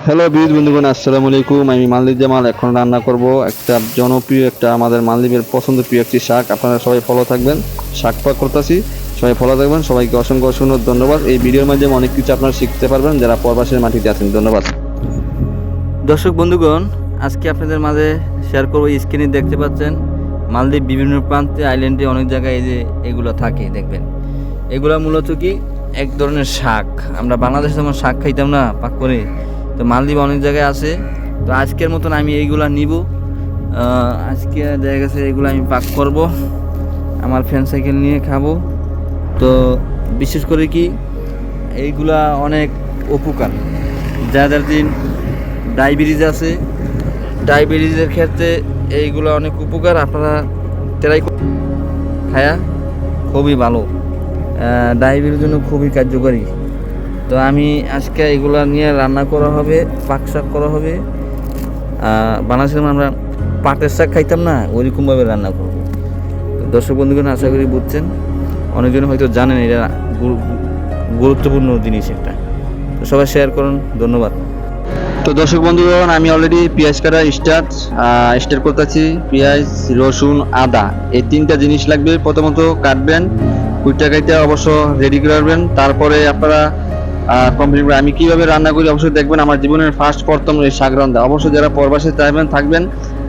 Hello বিউজ বন্ধুগণ, আসসালামু আলাইকুম। আমি মালদ্বীপ জামাল। এখন রান্না করব একটা জনপ্রিয়, একটা আমাদের মালদ্বীপের পছন্দপ্রিয় একটি শাক। আপনারা সবাই ফলো থাকবেন, শাক পাক করতেছি, সবাই ফলো থাকবেন। সবাইকে অসংখ্য অসংখ্য ধন্যবাদ। এই ভিডিওর মাধ্যমে অনেক কিছু আপনারা শিখতে পারবেন যারা প্রবাসের মাটিতে আছেন। ধন্যবাদ। দর্শক বন্ধুগণ, আজকে আপনাদের মাঝে শেয়ার করবো। স্ক্রিনে দেখতে পাচ্ছেন মালদ্বীপ বিভিন্ন প্রান্তে, আইল্যান্ডে অনেক জায়গায় এই যে এগুলো থাকে দেখবেন। এগুলো মূলত কি এক ধরনের শাক। আমরা বাংলাদেশে যেমন শাক খাইতাম না পাক করে, তো মালদ্বীপ অনেক জায়গায় আছে। তো আজকের মতন আমি এইগুলা নিব। আজকে দেখা গেছে এগুলো আমি পাক করব, আমার ফ্যান সাইকেল নিয়ে খাবো। তো বিশেষ করে কি এইগুলা অনেক উপকার, যাদের দিন ডায়াবেটিস আছে, ডায়াবেটিসের ক্ষেত্রে এইগুলো অনেক উপকার। আপনারা ট্রাই খায়া খুবই ভালো, ডায়াবেটিসের জন্য খুবই কার্যকরী। তো আমি আজকে এগুলো নিয়ে রান্না করা হবে, পাক শাক করা হবে। বাংলাদেশে আমরা পাটের শাক খাইতাম না, ওইরকমভাবে রান্না করব। দর্শক বন্ধুগণ, আশা করি বুঝছেন। অনেকজন হয়তো জানেন এটা গুরুত্বপূর্ণ জিনিস একটা। তো সবাই শেয়ার করুন। ধন্যবাদ। তো দর্শক বন্ধুগণ, আমি অলরেডি পেঁয়াজ কাটা স্টার্ট করতেছি। পেঁয়াজ, রসুন, আদা, এই তিনটা জিনিস লাগবে। প্রথমত কাটবেন, কুইটা কাইটা অবশ্য রেডি করবেন। তারপরে আপনারা কমপ্লিট। আমি কিভাবে রান্না করি অবশ্যই দেখবেন। আমার জীবনের প্রথম এই শাক রান্না। অবশ্যই যারা প্রবাসে থাকবেন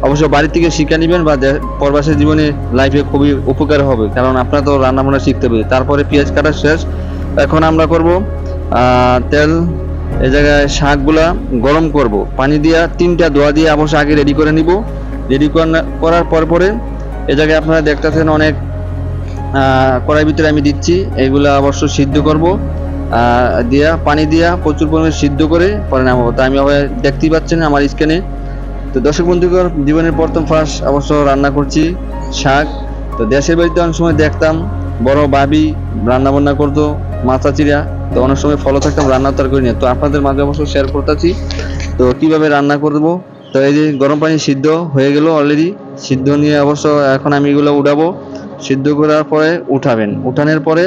অবশ্য বাড়ি থেকে শিখে নেবেন, বা প্রবাসের জীবনে লাইফে খুবই উপকার হবে, কারণ আপনারা তো রান্না বান্না শিখতে হবে। তারপরে পেঁয়াজ কাটা শেষ। এখন আমরা করব তেল। এই জায়গায় শাকগুলা গরম করব, পানি দিয়া 3টা দোয়া দিয়ে অবশ্য আগে রেডি করে নিব। রেডি করার পরে এই জায়গায় আপনারা দেখতেছেন অনেক কড়াই ভিতরে আমি দিচ্ছি। এগুলা অবশ্য সিদ্ধ করব, দিয়া পানি দিয়া প্রচুর পরিমাণে সিদ্ধ করে পরে নামাবো। তা আমি আবার দেখতেই পাচ্ছেন আমার স্ক্রিনে। তো দর্শক বন্ধুগণ, জীবনের প্রথম অবশ্য রান্না করছি শাক। তো দেশের বাড়িতে অনেক সময় দেখতাম বড় ভাবি রান্না বান্না করতো, মাথা চিরা। তো অনেক সময় ফলো থাকতাম, রান্না তার করি না। তো আপনাদের মাঝে অবশ্য শেয়ার করতেছি তো কিভাবে রান্না করব। তো এই যে গরম পানি সিদ্ধ হয়ে গেল অলরেডি। সিদ্ধ নিয়ে অবশ্য এখন আমি এগুলো উঠাবো। সিদ্ধ করার পরে উঠানোর পরে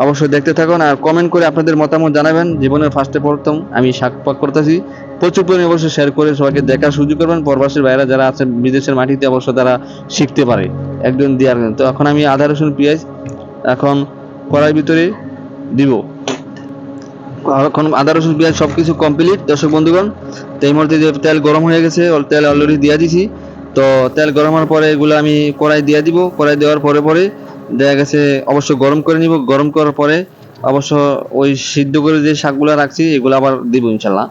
অবশ্যই দেখতে থাকুন আর কমেন্ট করে আপনাদের মতামত জানাবেন। জীবনের প্রথম আমি শাক পাক করতেছি। প্রচুর পরিমাণে অবশ্যই শেয়ার করে সবাইকে দেখার সুযোগ করবেন। প্রবাসীর বাইরে যারা আছে বিদেশের মাটিতে অবশ্য তারা শিখতে পারে একজন দেওয়ার। তো এখন আমি আদা রসুন পেঁয়াজ এখন কড়াই ভিতরে দিব। এখন আদা রসুন পেঁয়াজ সবকিছু কমপ্লিট দর্শক বন্ধুগণ। তো এই মুহূর্তে যে তেল গরম হয়ে গেছে, তেল অলরেডি দিয়ে দিছি। তো তেল গরম হওয়ার পরে এগুলো আমি কড়াই দিয়ে দিব। কড়াই দেওয়ার পরে দেখা গেছে অবশ্য গরম করে নিব। গরম করার পরে অবশ্য ওই সিদ্ধ করে যে শাকগুলো রাখছি এগুলো আবার দিব ইনশাল্লাহ।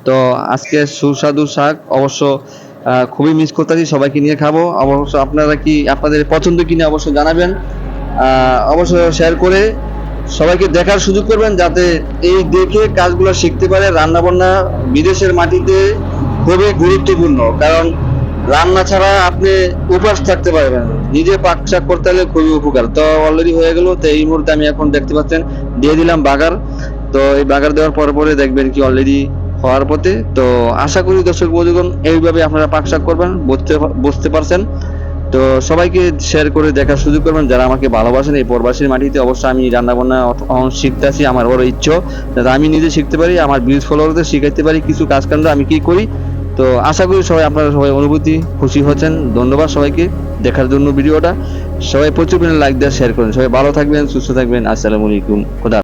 তো আজকে সুস্বাদু শাক অবশ্য খুবই মিস করতেছি, সবাইকে নিয়ে খাবো। অবশ্য আপনারা কি আপনাদের পছন্দ কিনা অবশ্য জানাবেন। অবশ্য শেয়ার করে সবাইকে দেখার সুযোগ করবেন, যাতে এই দেখে কাজগুলো শিখতে পারে। রান্না বান্না বিদেশের মাটিতে খুবই গুরুত্বপূর্ণ, কারণ রান্না ছাড়া আপনি উপাস থাকতে পারবেন। নিজে পাক শাক করতে হলে খুবই উপকার। তো অলরেডি হয়ে গেল। তো এই মুহূর্তে আমি এখন দেখতে পাচ্ছেন দিয়ে দিলাম বাগার। তো এই বাগার দেওয়ার পরে দেখবেন কি অলরেডি হওয়ার পথে। তো আশা করি দর্শক বন্ধুগণ এইভাবে আপনারা পাক শাক করবেন, বুঝতে পারছেন। তো সবাইকে শেয়ার করে দেখার সুযোগ করবেন যারা আমাকে ভালোবাসেন। এই প্রবাসীর মাটিতে অবশ্যই আমি রান্না বান্না শিখতে আছি। আমার বড় ইচ্ছা যাতে আমি নিজে শিখতে পারি, আমার ভিউজ ফলোয়ারদের শিখাইতে পারি কিছু কাজকাণ্ড আমি কি করি। তো আশা করি আপনারা সবাই অনুভূতি খুশি হচ্ছেন। ধন্যবাদ সবাইকে দেখার জন্য ভিডিওটা। সবাই প্রচুর লাইক দেওয়া শেয়ার করেন। সবাই ভালো থাকবেন, সুস্থ থাকবেন। আসসালামু আলাইকুম। খোদা।